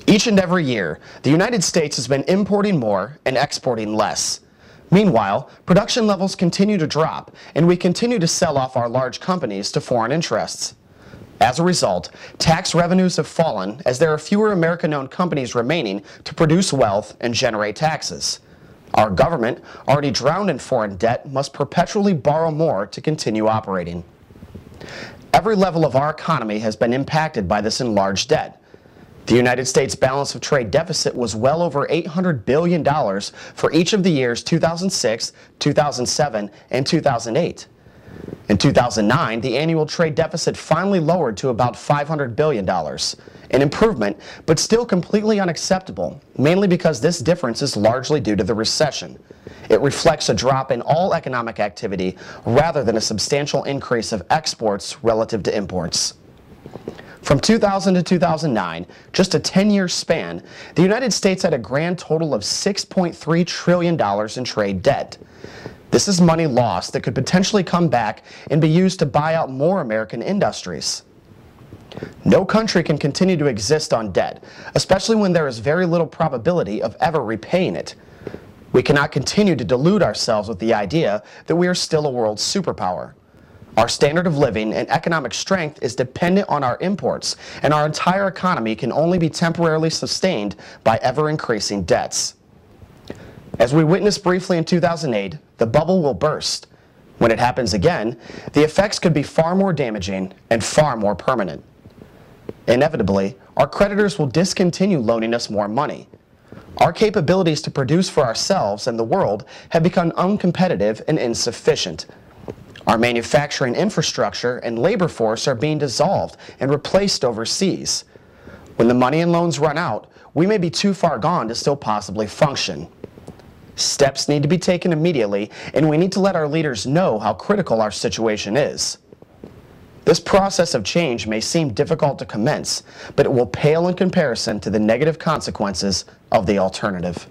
Each and every year, the United States has been importing more and exporting less. Meanwhile, production levels continue to drop, and we continue to sell off our large companies to foreign interests. As a result, tax revenues have fallen as there are fewer American-owned companies remaining to produce wealth and generate taxes. Our government, already drowned in foreign debt, must perpetually borrow more to continue operating. Every level of our economy has been impacted by this enlarged debt. The United States balance of trade deficit was well over $800 billion for each of the years 2006, 2007, and 2008. In 2009, the annual trade deficit finally lowered to about $500 billion, an improvement, but still completely unacceptable, mainly because this difference is largely due to the recession. It reflects a drop in all economic activity rather than a substantial increase of exports relative to imports. From 2000 to 2009, just a 10-year span, the United States had a grand total of $6.3 trillion in trade debt. This is money lost that could potentially come back and be used to buy out more American industries. No country can continue to exist on debt, especially when there is very little probability of ever repaying it. We cannot continue to delude ourselves with the idea that we are still a world superpower. Our standard of living and economic strength is dependent on our imports, and our entire economy can only be temporarily sustained by ever-increasing debts. As we witnessed briefly in 2008, the bubble will burst. When it happens again, the effects could be far more damaging and far more permanent. Inevitably, our creditors will discontinue loaning us more money. Our capabilities to produce for ourselves and the world have become uncompetitive and insufficient. Our manufacturing infrastructure and labor force are being dissolved and replaced overseas. When the money and loans run out, we may be too far gone to still possibly function. Steps need to be taken immediately, and we need to let our leaders know how critical our situation is. This process of change may seem difficult to commence, but it will pale in comparison to the negative consequences of the alternative.